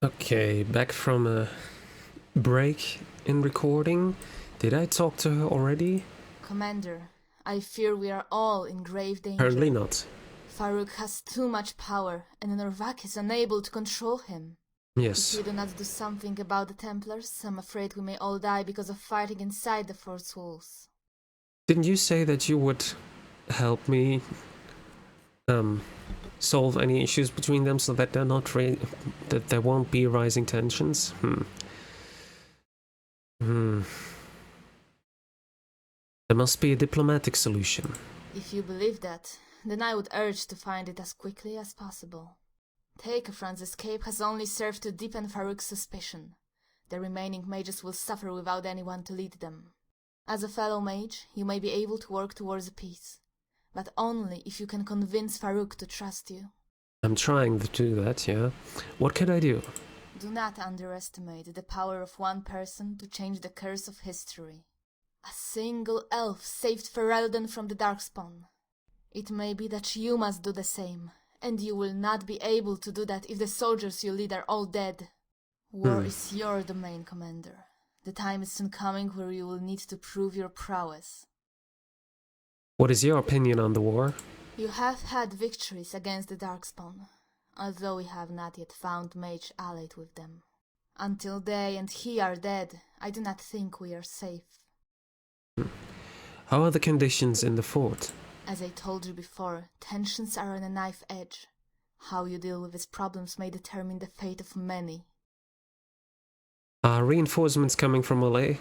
Okay, back from a break in recording. Did I talk to her already? Commander, I fear we are all in grave danger. Apparently not. Farouk has too much power, and Norvak is unable to control him. Yes. If we do not do something about the Templars, I'm afraid we may all die because of fighting inside the fort's walls. Didn't you say that you would help me solve any issues between them so that they're not that there won't be rising tensions? There must be a diplomatic solution. If you believe that, then I would urge to find it as quickly as possible. Takefran's escape has only served to deepen Farouk's suspicion. The remaining mages will suffer without anyone to lead them. As a fellow mage, you may be able to work towards a peace, but only if you can convince Farouk to trust you. I'm trying to do that, yeah. What can I do? Do not underestimate the power of one person to change the curse of history. A single elf saved Ferelden from the Darkspawn. It may be that you must do the same, and you will not be able to do that if the soldiers you lead are all dead. War is your domain, Commander. The time is soon coming where you will need to prove your prowess. What is your opinion on the war? You have had victories against the Darkspawn, although we have not yet found mage allied with them. Until they and he are dead, I do not think we are safe. How are the conditions in the fort? As I told you before, tensions are on a knife edge. How you deal with its problems may determine the fate of many. Are reinforcements coming from Malay?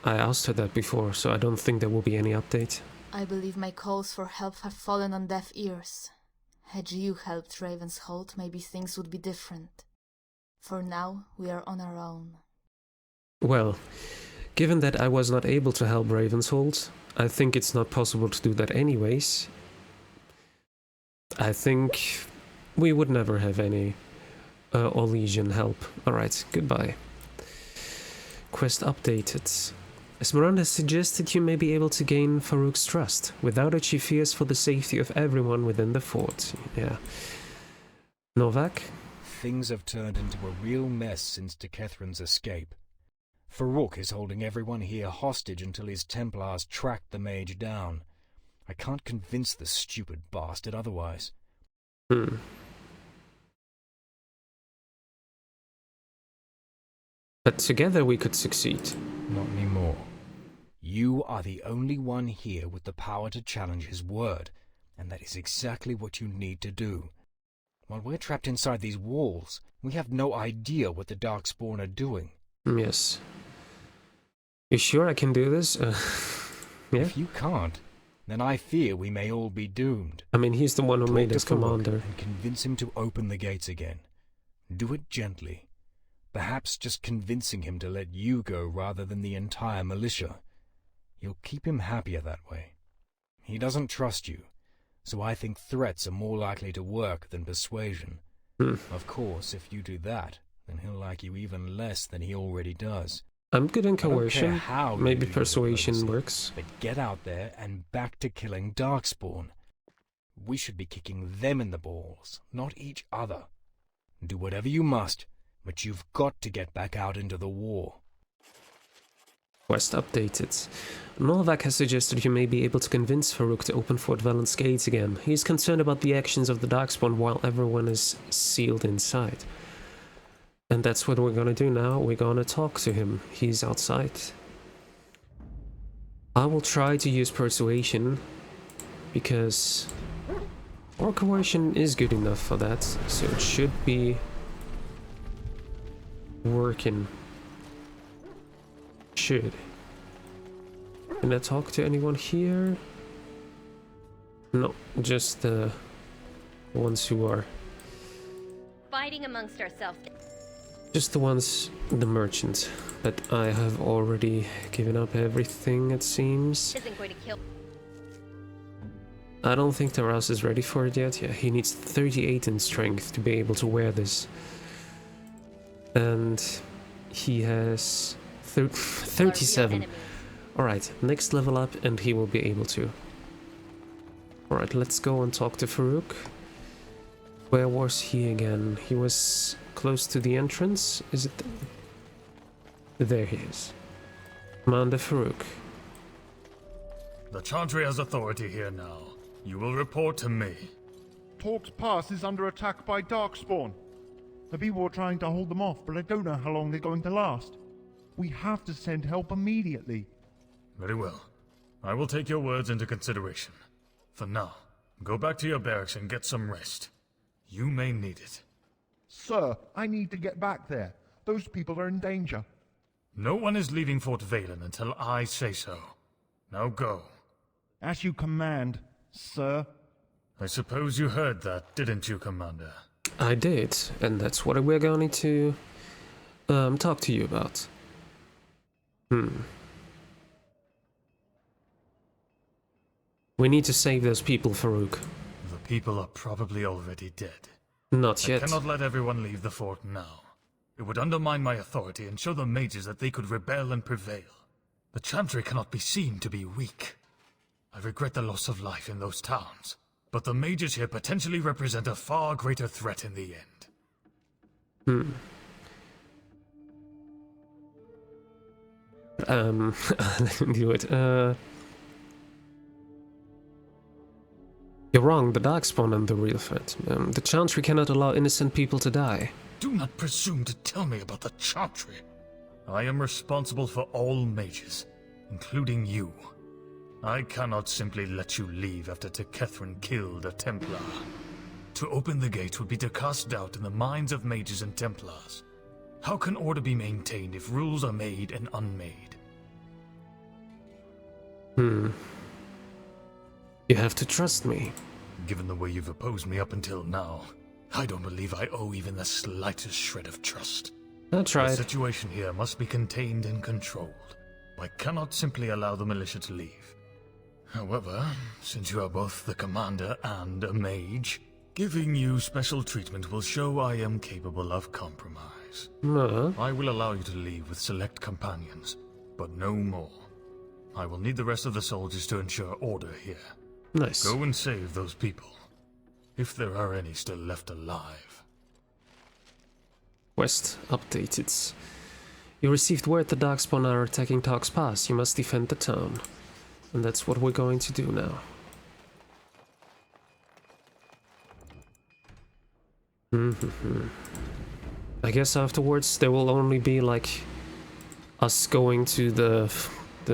I asked her that before, so I don't think there will be any update. I believe my calls for help have fallen on deaf ears. Had you helped Ravensholt, maybe things would be different. For now, we are on our own. Well, given that I was not able to help Ravensholt, I think it's not possible to do that anyways. I think we would never have any Orlesian help. Alright, goodbye. Quest updated. Esmeralda suggested you may be able to gain Farouk's trust. Without it, she fears for the safety of everyone within the fort. Yeah. Novak? Things have turned into a real mess since Takethran's escape. Farouk is holding everyone here hostage until his Templars track the mage down. I can't convince the stupid bastard otherwise. But together we could succeed. Not anymore. You are the only one here with the power to challenge his word, and that is exactly what you need to do. While we're trapped inside these walls, we have no idea what the Darkspawn are doing. Yes. You sure I can do this? Yeah? If you can't, then I fear we may all be doomed. I mean, he's the one who Talk made to us Farouk commander. and convince him to open the gates again. Do it gently. Perhaps just convincing him to let you go rather than the entire militia. You'll keep him happier that way. He doesn't trust you, so I think threats are more likely to work than persuasion. Of course, if you do that, then he'll like you even less than he already does. I'm good in I don't care coercion. how you Maybe do your persuasion diplomacy, works. But get out there and back to killing Darkspawn. We should be kicking them in the balls, not each other. Do whatever you must, but you've got to get back out into the war. Quest updated. Novak has suggested you may be able to convince Farouk to open Fort Valent's gates again. He's concerned about the actions of the Darkspawn while everyone is sealed inside. And that's what we're gonna do now. We're gonna talk to him. He's outside. I will try to use persuasion, because or coercion is good enough for that, so it should be working. Should. Can I talk to anyone here? No, just the ones who are... Fighting amongst ourselves. Just the ones, the merchants. But I have already given up everything, it seems. Isn't going to kill. I don't think Taras is ready for it yet. Yeah, he needs 38 in strength to be able to wear this. And he has 37. Alright, next level up and he will be able to. Alright, let's go and talk to Farouk. Where was he again? He was close to the entrance. Is it? There he is. Commander Farouk. The Chantry has authority here now. You will report to me. Torque's Pass is under attack by Darkspawn. The people are trying to hold them off, but I don't know how long they're going to last. We have to send help immediately. Very well. I will take your words into consideration. For now, go back to your barracks and get some rest. You may need it. Sir, I need to get back there. Those people are in danger. No one is leaving Fort Valen until I say so. Now go. As you command, sir. I suppose you heard that, didn't you, Commander? I did, and that's what we're going to talk to you about. We need to save those people, Farouk. The people are probably already dead. Not I yet. cannot let everyone leave the fort now. It would undermine my authority and show the mages that they could rebel and prevail. The Chantry cannot be seen to be weak. I regret the loss of life in those towns, but the mages here potentially represent a far greater threat in the end. Let me do it. You're wrong, the Darkspawn are the real threat. The Chantry cannot allow innocent people to die. Do not presume to tell me about the Chantry. I am responsible for all mages, including you. I cannot simply let you leave after Tekethrin killed a Templar. To open the gate would be to cast doubt in the minds of mages and Templars. How can order be maintained if rules are made and unmade? You have to trust me. Given the way you've opposed me up until now, I don't believe I owe even the slightest shred of trust. I The tried. situation here must be contained and controlled. I cannot simply allow the militia to leave. However, since you are both the commander and a mage, giving you special treatment will show I am capable of compromise. I will allow you to leave with select companions, but no more. I will need the rest of the soldiers to ensure order here. Nice. Go and save those people, if there are any still left alive. Quest updated. You received word the Darkspawn are attacking Torque's Pass. You must defend the town. And that's what we're going to do now. I guess afterwards there will only be like us going to the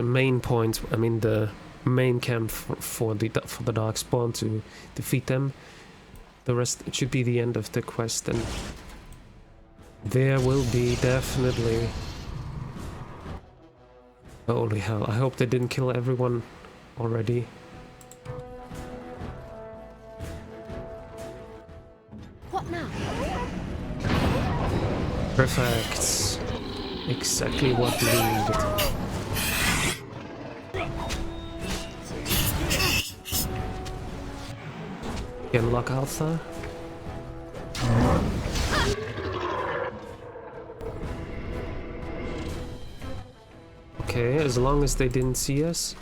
main point. I mean the main camp for the Darkspawn to defeat them. The rest, it should be the end of the quest, and there will be definitely. Holy hell! I hope they didn't kill everyone already. What now? Perfect. Exactly what we needed. Can lock Alpha. Okay, as long as they didn't see us,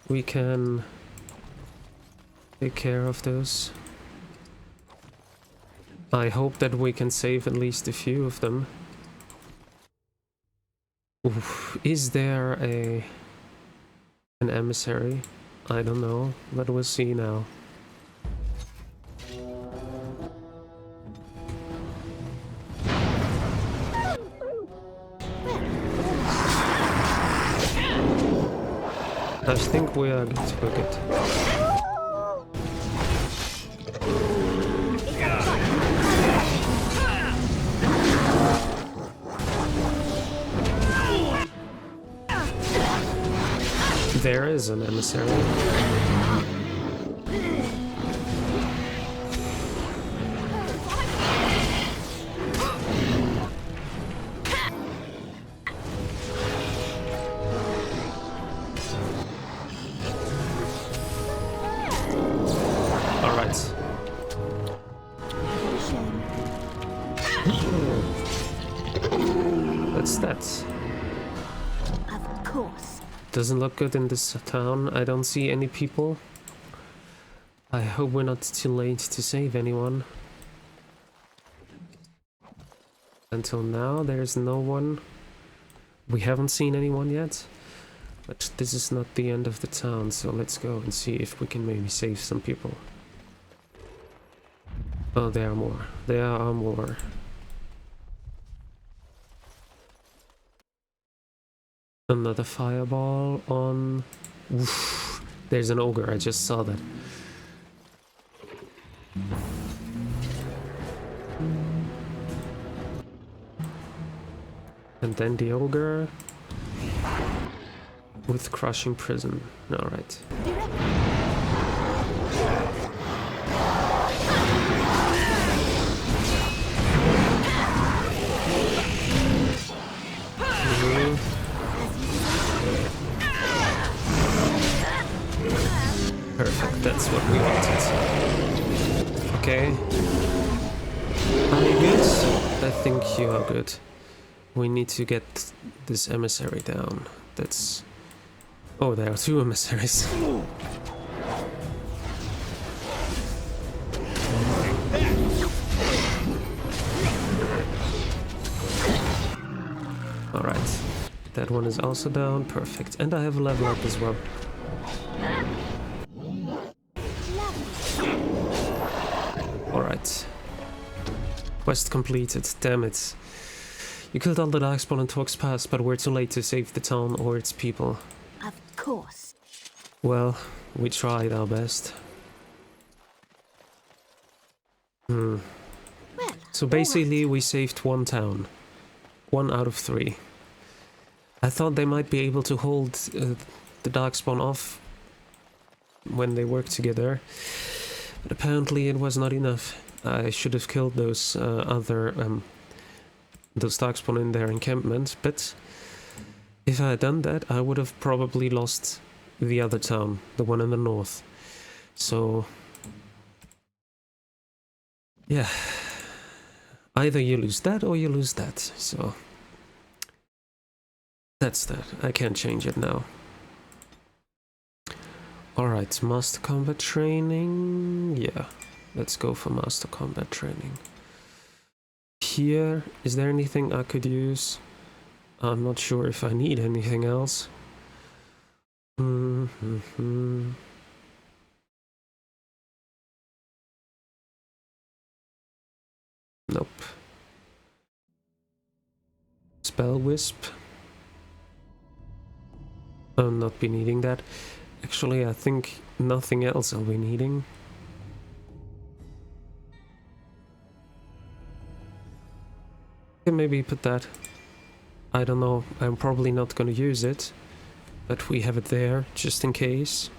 we can take care of those. I hope that we can save at least a few of them. Oof, is there an emissary? I don't know, but we'll see now. I think we are good. We're good. There is an emissary. That Of course. doesn't look good in this town. I don't see any people. I hope we're not too late to save anyone. Until now, there's no one. We haven't seen anyone yet. But this is not the end of the town, so let's go and see if we can maybe save some people. Oh, there are more. There are more. Another fireball on... Oof. There's an ogre, I just saw that. And then the ogre with crushing prison. Alright. Perfect, that's what we wanted. Okay. Are you good? I think you are good. We need to get this emissary down. That's... Oh, there are two emissaries. Alright. That one is also down. Perfect. And I have a level up as well. Alright. Quest completed. Damn it. You killed all the Darkspawn in Torque's Pass, but we're too late to save the town or its people. Of course. Well, we tried our best. Well, So basically we saved one town. 1 out of 3. I thought they might be able to hold the Darkspawn off when they work together. But apparently it was not enough. I should have killed those those Darkspawn in their encampment, but if I had done that, I would have probably lost the other town, the one in the north. So, yeah, either you lose that or you lose that, so that's that. I can't change it now. Alright, Master Combat Training, yeah, let's go for Master Combat Training. Here, is there anything I could use? I'm not sure if I need anything else. Nope. Spell Wisp. I'll not be needing that. Actually, I think nothing else I'll be needing. Maybe put that. I don't know, I'm probably not gonna use it, but we have it there just in case.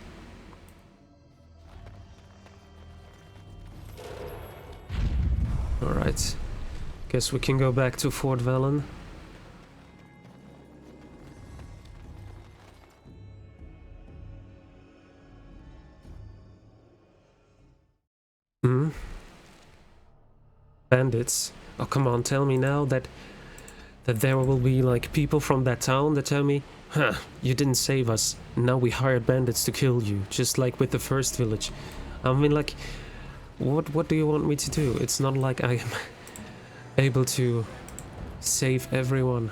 Alright, guess we can go back to Fort Velen. Bandits. Oh, come on, tell me now that there will be, like, people from that town that tell me, huh, you didn't save us, now we hired bandits to kill you, just like with the first village. I mean, like, what do you want me to do? It's not like I am able to save everyone.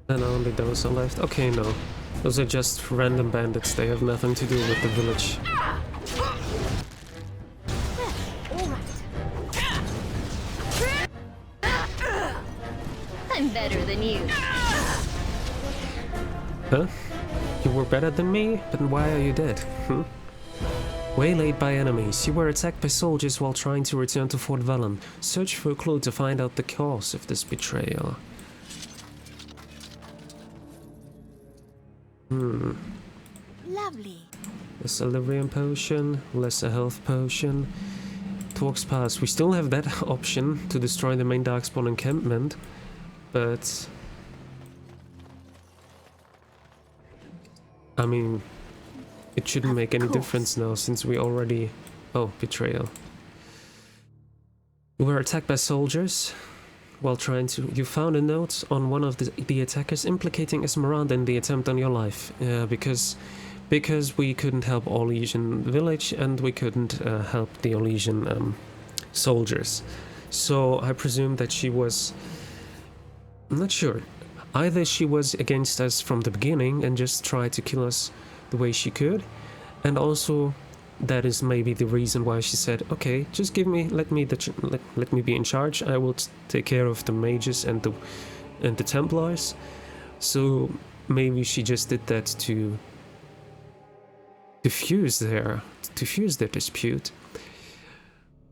And only those are left. Okay, no. Those are just random bandits. They have nothing to do with the village. I'm better than you. Huh? You were better than me? Then why are you dead? Waylaid by enemies. You were attacked by soldiers while trying to return to Fort Velen. Search for a clue to find out the cause of this betrayal. Lovely. A Celerium potion, lesser health potion. Torque's Pass. We still have that option to destroy the main Darkspawn encampment, but I mean, it shouldn't make any course. difference now since we already... Oh, betrayal. We were attacked by soldiers while trying to... You found a note on one of the attackers implicating Esmeralda in the attempt on your life. Because we couldn't help Orlesian village and we couldn't help the Orlesian soldiers. So I presume that she was... I'm not sure. Either she was against us from the beginning and just tried to kill us the way she could, and also that is maybe the reason why she said, okay, just give me, let me be in charge. I will take care of the mages and the Templars. So maybe she just did that to diffuse their dispute,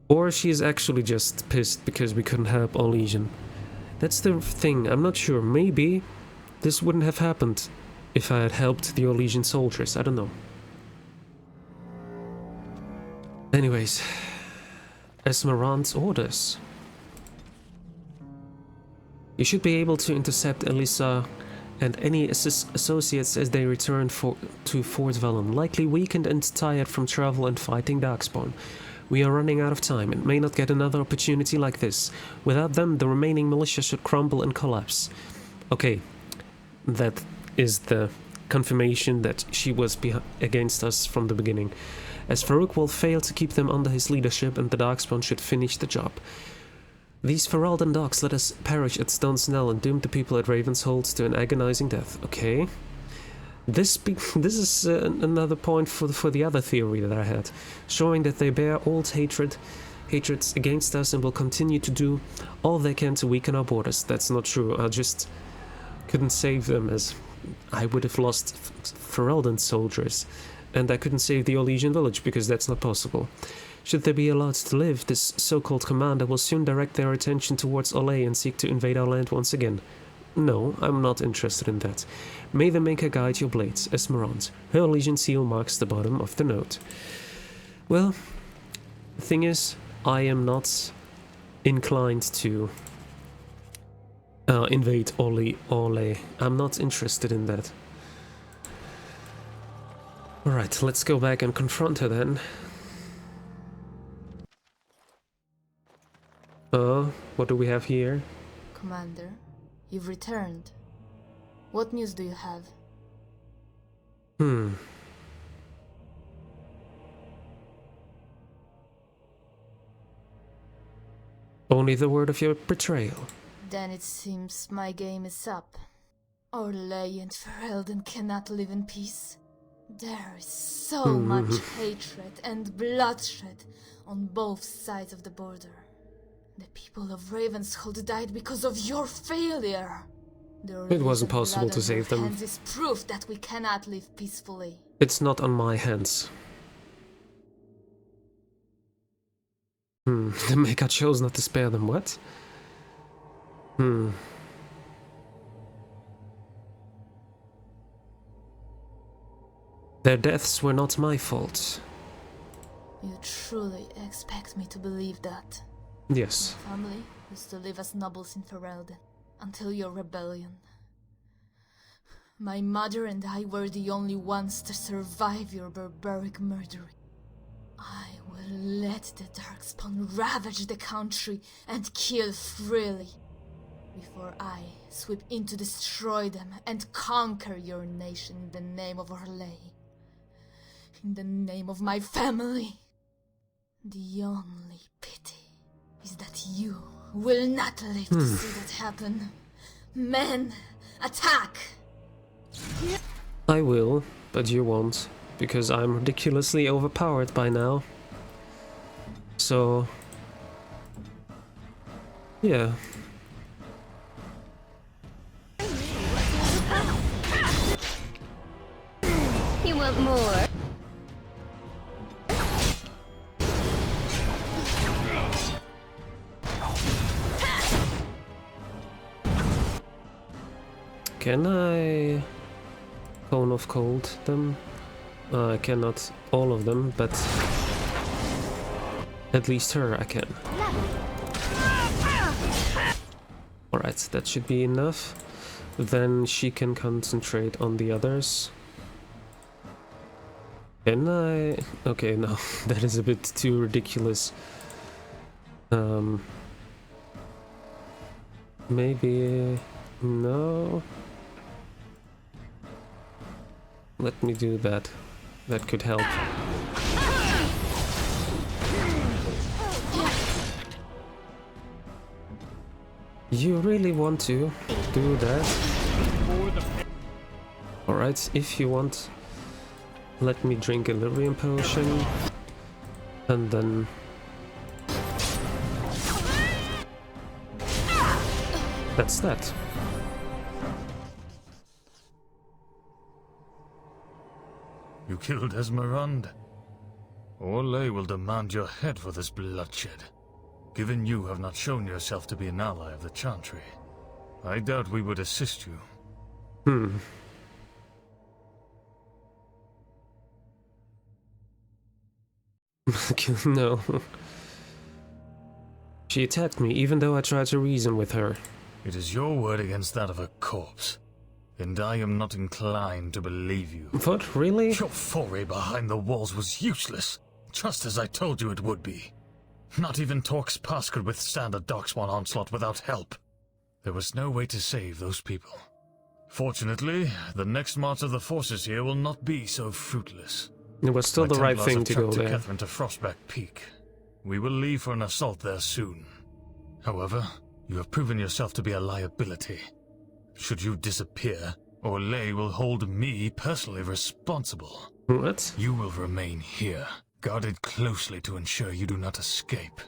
or she's actually just pissed because we couldn't help Orlesian. That's the thing. I'm not sure. Maybe this wouldn't have happened if I had helped the Orlesian soldiers. I don't know. Anyways, Esmeralda's orders. You should be able to intercept Elisa and any associates as they return to Fort Vellum, likely weakened and tired from travel and fighting Darkspawn. We are running out of time and may not get another opportunity like this. Without them, the remaining militia should crumble and collapse. Okay, that is the confirmation that she was against us from the beginning. As Farouk will fail to keep them under his leadership and the Darkspawn should finish the job. These Ferelden dogs let us perish at Stone's Knell and doomed the people at Ravenshold to an agonizing death. Okay. This is another point for the other theory that I had, showing that they bear old hatreds against us and will continue to do all they can to weaken our borders. That's not true. I just couldn't save them, as I would have lost Ferelden soldiers, and I couldn't save the Orlesian village because that's not possible. Should they be allowed to live, this so-called commander will soon direct their attention towards Orlais and seek to invade our land once again. No, I'm not interested in that. May the Maker guide your blades, Esmeralda. Her Orlesian seal marks the bottom of the note. Well, the thing is, I am not inclined to invade Orlais. I'm not interested in that. Alright, let's go back and confront her then. What do we have here? Commander, you've returned. What news do you have? Only the word of your betrayal. Then it seems my game is up. Orlais and Ferelden cannot live in peace. There is so much hatred and bloodshed on both sides of the border. The people of Ravenshold died because of your failure. It wasn't possible to save them. Hands is proof that we cannot live peacefully. It's not on my hands. The Maker chose not to spare them, what? Their deaths were not my fault. You truly expect me to believe that? Yes. My family used to live as nobles in Ferelden until your rebellion. My mother and I were the only ones to survive your barbaric murdering. I will let the Darkspawn ravage the country and kill freely before I sweep in to destroy them and conquer your nation in the name of Orlais. In the name of my family. The only pity is that you will not live to see that happen. Men, attack! I will, but you won't, because I'm ridiculously overpowered by now. So... yeah. You want more? Can I... Cone of Cold them? I cannot all of them, but... at least her I can. Alright, that should be enough. Then she can concentrate on the others. Can I? Okay, no, that is a bit too ridiculous. Maybe no. Let me do that. That could help. You really want to do that? Alright, if you want, let me drink a Lyrium potion, and then... That's that. You killed Esmeralda. Orlais will demand your head for this bloodshed. Given you have not shown yourself to be an ally of the Chantry, I doubt we would assist you. No. She attacked me even though I tried to reason with her. It is your word against that of a corpse, and I am not inclined to believe you. What, really? Your foray behind the walls was useless, just as I told you it would be. Not even Torque's Pass could withstand a Darkspawn onslaught without help. There was no way to save those people. Fortunately, the next march of the forces here will not be so fruitless. It was still the right thing to go there. Catherine to Frostback Peak. We will leave for an assault there soon. However, you have proven yourself to be a liability. Should you disappear, Orlais will hold me personally responsible. What? You will remain here, guarded closely to ensure you do not escape.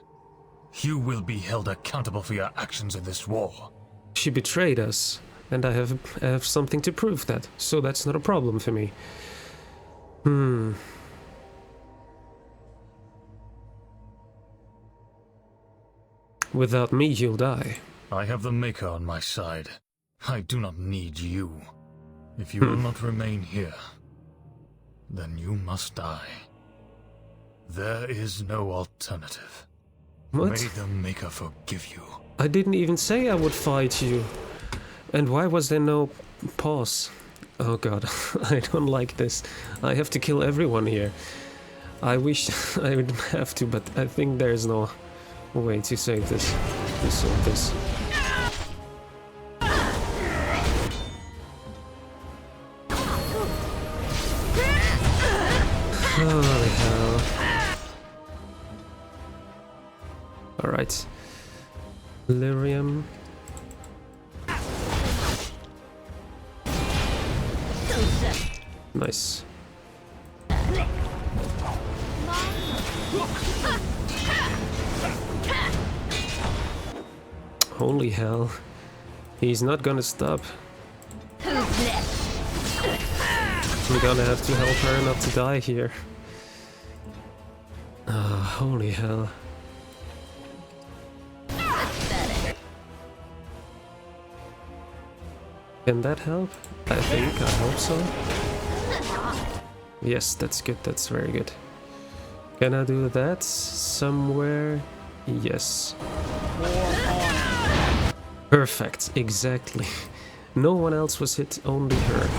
You will be held accountable for your actions in this war. She betrayed us, and I have something to prove that, so that's not a problem for me. Without me, you'll die. I have the Maker on my side. I do not need you. If you will not remain here, then you must die. There is no alternative. What? May the Maker forgive you. I didn't even say I would fight you. And why was there no pause? Oh god, I don't like this. I have to kill everyone here. I wish I would have to, but I think there's no way to save this. To solve this. Holy hell. Alright. Lyrium. Nice. Holy hell. He's not gonna stop. We're gonna have to help her not to die here. Holy hell. Can that help? I think, I hope so. Yes, that's good, that's very good. Can I do that somewhere? Yes. Perfect, exactly. No one else was hit, only her.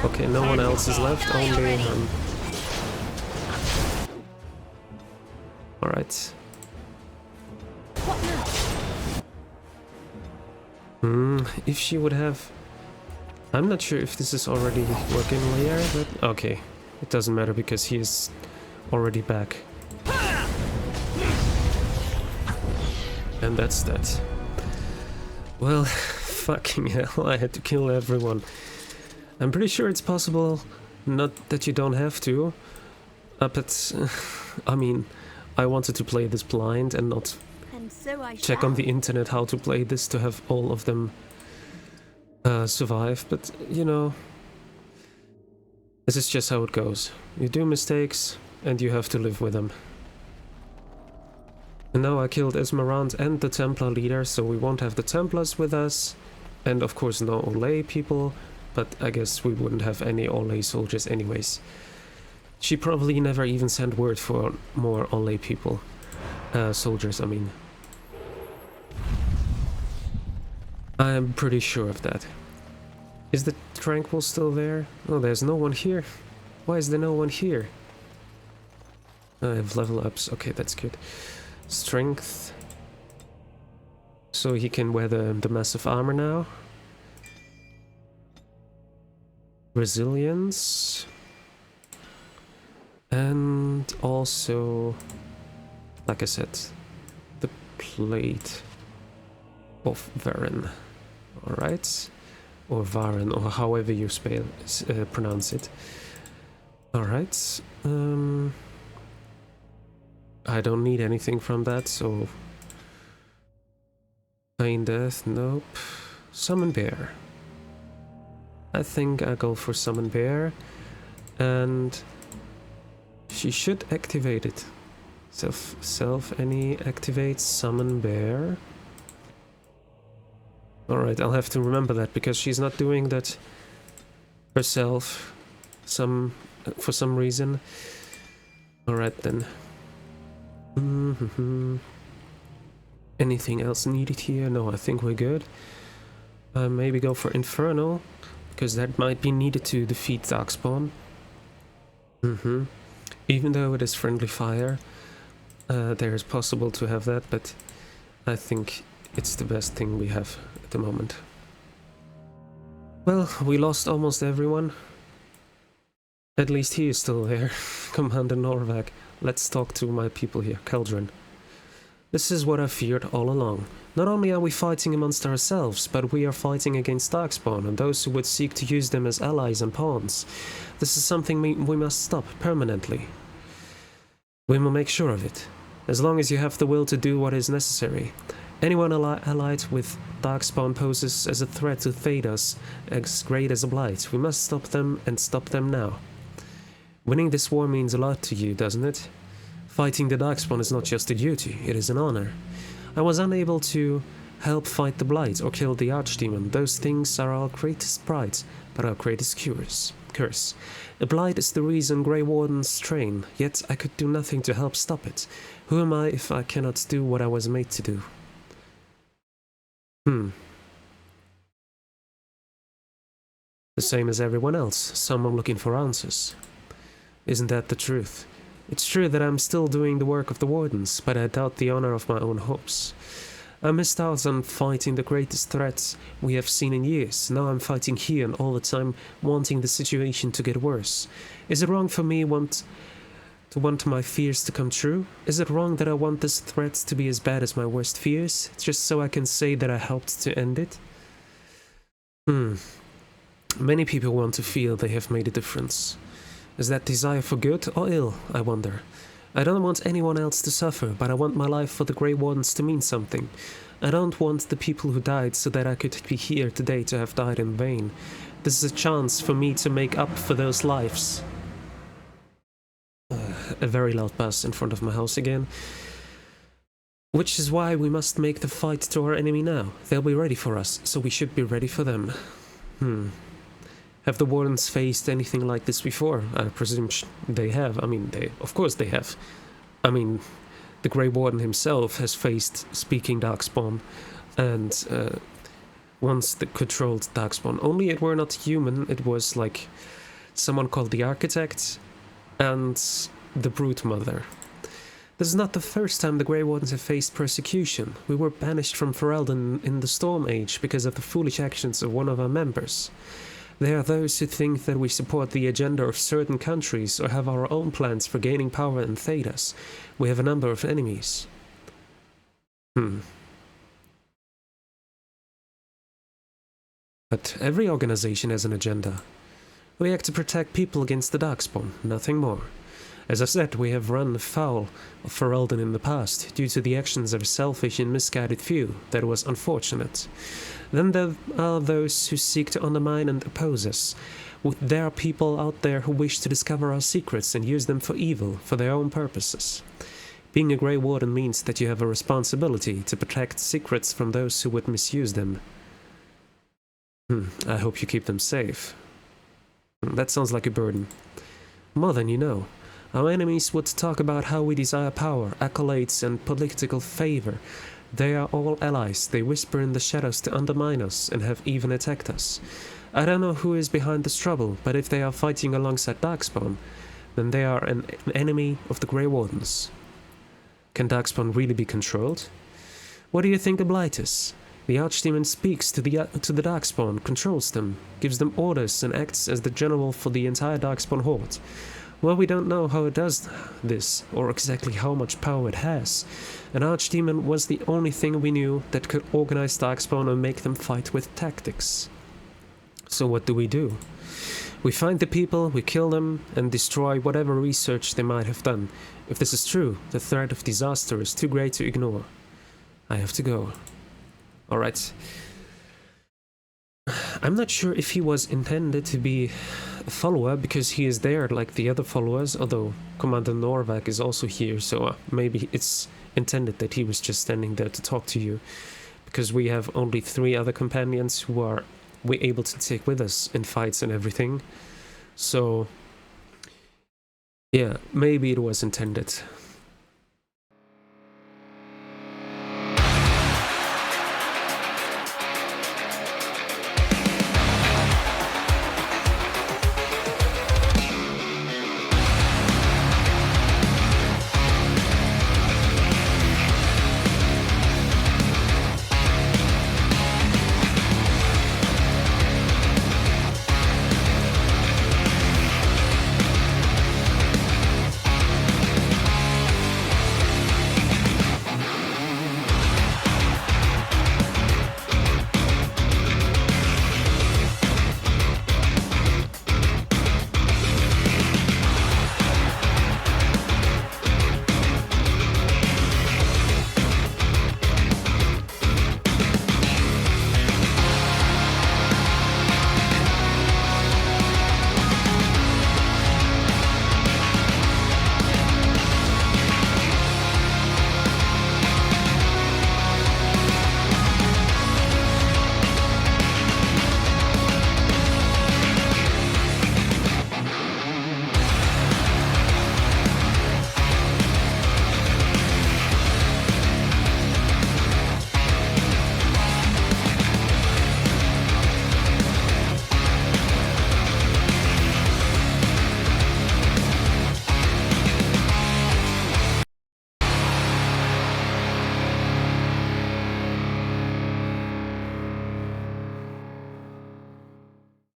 Okay, no one else is left, only him. Alright. If she would have... I'm not sure if this is already working here, but... Okay, it doesn't matter because he is already back. And that's that. Well, fucking hell, I had to kill everyone. I'm pretty sure it's possible, not that you don't have to, but... I mean, I wanted to play this blind and not check on the internet how to play this to have all of them survive, but you know, this is just how it goes. You do mistakes and you have to live with them. And now I killed Esmeralda and the Templar leader, so we won't have the Templars with us, and of course no Orlais people, but I guess we wouldn't have any Orlais soldiers anyways. She probably never even sent word for more Orlais people. Soldiers, I mean. I'm pretty sure of that. Is the Tranquil still there? Oh, there's no one here. Why is there no one here? I have level ups. Okay, that's good. Strength. So he can wear the massive armor now. Resilience. And also, like I said, the Plate of Varen. Alright. Or Varen, or however you pronounce it. Alright. I don't need anything from that, so... Feign Death, nope. Summon Bear. I think I go for Summon Bear. And... she should activate it. Any activates Summon Bear. Alright, I'll have to remember that, because she's not doing that herself for some reason. Alright then. Anything else needed here? No, I think we're good. Maybe go for Infernal, because that might be needed to defeat Darkspawn. Even though it is friendly fire, there is possible to have that, but I think it's the best thing we have at the moment. Well, we lost almost everyone. At least he is still there. Commander Norvag. Let's talk to my people here, Keldrin. This is what I feared all along. Not only are we fighting amongst ourselves, but we are fighting against Darkspawn and those who would seek to use them as allies and pawns. This is something we must stop permanently. We will make sure of it, as long as you have the will to do what is necessary. Anyone allied with Darkspawn poses as a threat to Thedas, as great as a blight. We must stop them, and stop them now. Winning this war means a lot to you, doesn't it? Fighting the Darkspawn is not just a duty, it is an honor. I was unable to help fight the Blight or kill the Archdemon. Those things are our greatest pride, but our greatest curse. The Blight is the reason Grey Wardens train, yet I could do nothing to help stop it. Who am I if I cannot do what I was made to do? The same as everyone else, someone looking for answers. Isn't that the truth? It's true that I'm still doing the work of the Wardens, but I doubt the honor of my own hopes. I missed out on fighting the greatest threats we have seen in years. Now I'm fighting here and all the time wanting the situation to get worse. Is it wrong for me to want my fears to come true? Is it wrong that I want this threat to be as bad as my worst fears, just so I can say that I helped to end it? Many people want to feel they have made a difference. Is that desire for good or ill, I wonder? I don't want anyone else to suffer, but I want my life for the Grey Wardens to mean something. I don't want the people who died so that I could be here today to have died in vain. This is a chance for me to make up for those lives. A very loud buzz in front of my house again. Which is why we must make the fight to our enemy now. They'll be ready for us, so we should be ready for them. Have the Wardens faced anything like this before? I presume they have. I mean, of course they have. I mean, the Grey Warden himself has faced Speaking Darkspawn, and once the controlled Darkspawn. Only it were not human, it was like someone called the Architect and the Brood Mother. This is not the first time the Grey Wardens have faced persecution. We were banished from Ferelden in the Storm Age because of the foolish actions of one of our members. There are those who think that we support the agenda of certain countries or have our own plans for gaining power in Thedas. We have a number of enemies. But every organization has an agenda. We act to protect people against the Darkspawn, nothing more. As I said, we have run foul of Ferelden in the past, due to the actions of a selfish and misguided few. That was unfortunate. Then there are those who seek to undermine and oppose us. There are people out there who wish to discover our secrets and use them for evil, for their own purposes. Being a Grey Warden means that you have a responsibility to protect secrets from those who would misuse them. I hope you keep them safe. That sounds like a burden. More than you know. Our enemies would talk about how we desire power, accolades, and political favor. They are all allies. They whisper in the shadows to undermine us and have even attacked us. I don't know who is behind this trouble, but if they are fighting alongside Darkspawn, then they are an enemy of the Grey Wardens. Can Darkspawn really be controlled? What do you think a Blight is? The Archdemon speaks to the Darkspawn, controls them, gives them orders, and acts as the general for the entire Darkspawn horde. Well, we don't know how it does this, or exactly how much power it has. An Archdemon was the only thing we knew that could organize Darkspawn and make them fight with tactics. So what do? We find the people, we kill them, and destroy whatever research they might have done. If this is true, the threat of disaster is too great to ignore. I have to go. Alright. I'm not sure if he was intended to be a follower, because he is there like the other followers, although Commander Norvak is also here, so maybe it's intended that he was just standing there to talk to you, because we have only 3 other companions who are we able to take with us in fights and everything. So yeah, maybe it was intended.